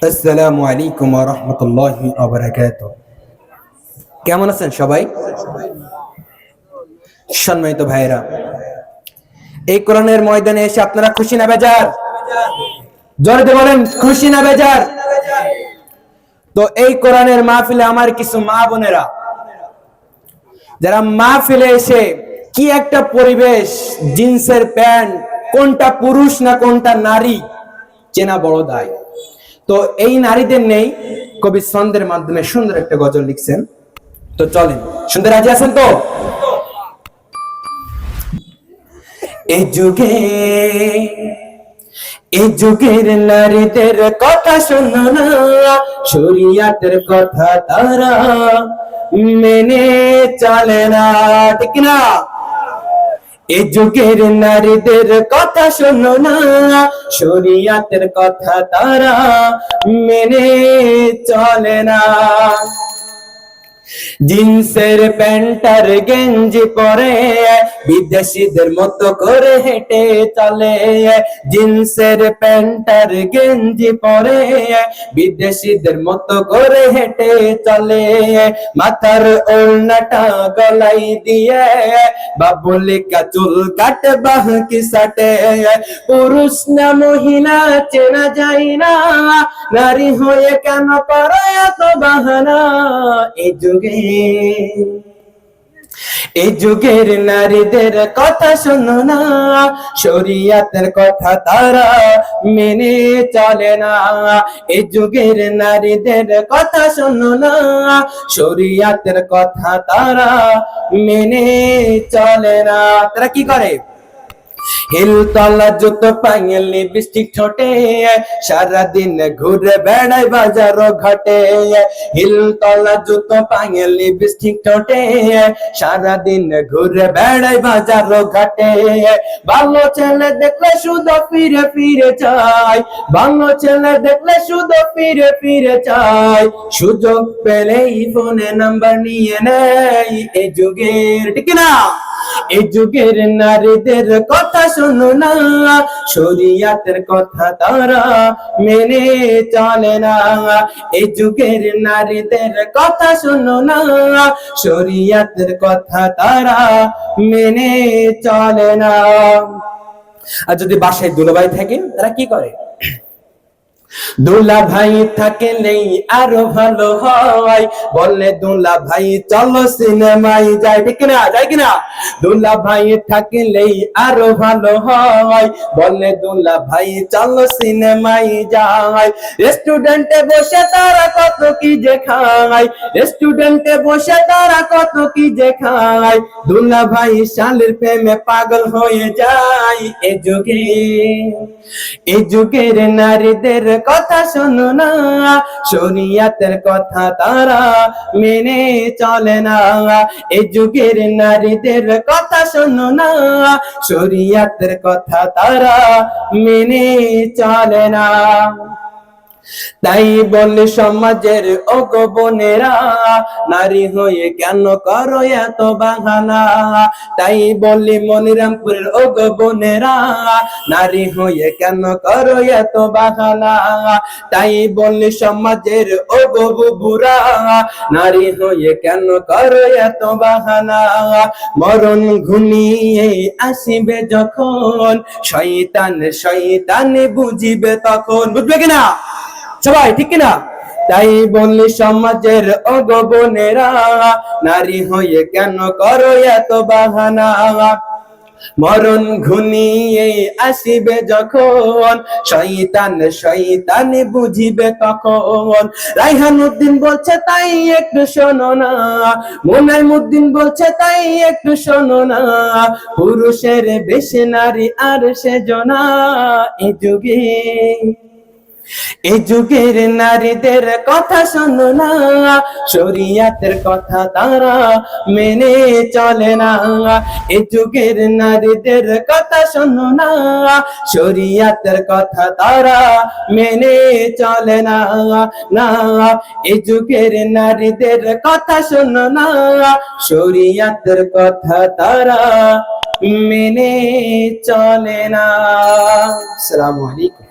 আসসালামু আলাইকুম ওয়া রাহমাতুল্লাহি ওয়া বারাকাতুহু। কেমন আছেন সবাই? সম্মানিত ভাইরা, এই কোরআনের ময়দানে এসে আপনারা খুশি না বেজার? জোরে বলেন, খুশি না বেজার? তো এই কোরআনের মাহফিলে আমার কিছু মা বোনেরা যারা মাহফিলে এসে কি একটা পরিবেশ, জিন্সের প্যান্ট, কোনটা পুরুষ না কোনটা নারী চেনা বড় দায়। তো এই নারীদের নেই কবি ছন্দের মাধ্যমে সুন্দর একটা গজল লিখছেন। তো চলেন, শুনতে রাজি আছেন তো? এই যুগে এই যুগের নারীদের কথা শোনো না, শরিয়াতের কথা তারা মেনে চলে না, ঠিক না? এই যুগের নারীদের কথা শোনো না, শরিয়াতের কথা তারা মেনে চলে না। জিন্সের প্যান্টার গেঞ্জি পরে বিদেশিদের মতো করে হেঁটে চলে। জিন্সের প্যান্টার গেঞ্জি পরে বিদেশিদের মতো করে হেঁটে চলে। মাথার ওড়নাটা গলাই দিয়ে বাবুলিকা চুল কাটে বাহকি সাটে। পুরুষ না মহিলা চেনা যায় না, নারী হয়ে কেন করে এত বাহানা। এই যুগের নারীদের কথা শোনো না, শরিয়াতের কথা তারা মেনে চলে না। এই যুগের নারীদের কথা শোনো না, শরিয়াতের কথা তারা মেনে চলে না। তারা কি করে? হিল তলা জুতো পায়ে লিপস্টিক ঠোঁটে, সারাদিন ঘুরে বেড়ায় বাজার ঘাটে। হিল তলা জুতো পায়ে লিপস্টিক ঠোঁটে, সারাদিন ঘুরে বেড়ায় বাজার ঘাটে। ভালো ছেলে দেখলে শুধু ফিরে ফিরে চায়, ভালো ছেলে দেখলে শুধু ফিরে ফিরে চায়। সুযোগ পেলেই ফোনে নাম্বার নিয়ে নেয়। এই যুগের, ঠিক না? এই যুগের নারীদের কথা শোনো না, শরিয়াতের কথা তারা মেনে চলে না। এই যুগের নারীদের কথা শোনো না, শরিয়াতের কথা তারা মেনে চলে না। আর যদি বাসায় দুলাভাই থাকে, তারা কি করে? দুলা ভাই থাকলেই আরো ভালো হয়, বলে দুলা ভাই চলো সিনেমায় যাই, ঠিক না? যাই কিনা? দুলা ভাই থাকলেই আরো ভালো হয়, বলে দুলা ভাই চলো সিনেমায় যাই। রেস্টুরেন্টে বসে তারা কত কি যে খায়, রেস্টুরেন্টে বসে তারা কত কি যে খায়। দুলা ভাই শালের প্রেমে পাগল হয়ে যায়। এই যুগের নারীদের কথা শোনো না, শরিয়াতের কথা তারা মেনে চলে না। এই যুগের নারীদের কথা শোনো না, শরিয়াতের কথা তারা মেনে চলে না। তাই বলে সমাজের ওগো বোনেরা, নারী হয়ে কেন করো এত বাহানা। তাই বলি মনিরামপুরের ওগো বোনেরা, নারী হয়ে কেন করো এত বাহানা। তাই বলি সমাজের ওগো বুবুরা, নারী হয়ে কেন করো এত বাহানা। মরণ ঘুমিয়ে আসিবে যখন, শয়তান শয়তান বুঝিবে তখন। বুঝবে কিনা সবাই, ঠিক কিনা? তাই বললি সমাজের ওগো বোনেরা, নারী হয়ে কেন করো এত বাহানা। মরণ ঘনিয়ে আসিবে যখন, শয়তান শয়তান বুঝিবে তখন। রাইহানুদ্দিন বলছে তাই একটু শোনো না, মুনাইমুদ্দিন বলছে তাই একটু শোনো না। পুরুষের বেশি নারী আর সেজনা। এই যুগের নারীদের কথা শোনো না, শরিয়াতের কথা তারা মেনে চলে না। এই যুগের নারীদের কথা শোনো না, শরিয়াতের কথা তারা মেনে চলে না। না, এই যুগের নারীদের কথা শোনো না, শরিয়াতের কথা তারা মেনে চলে না। আসসালামু আলাইকুম।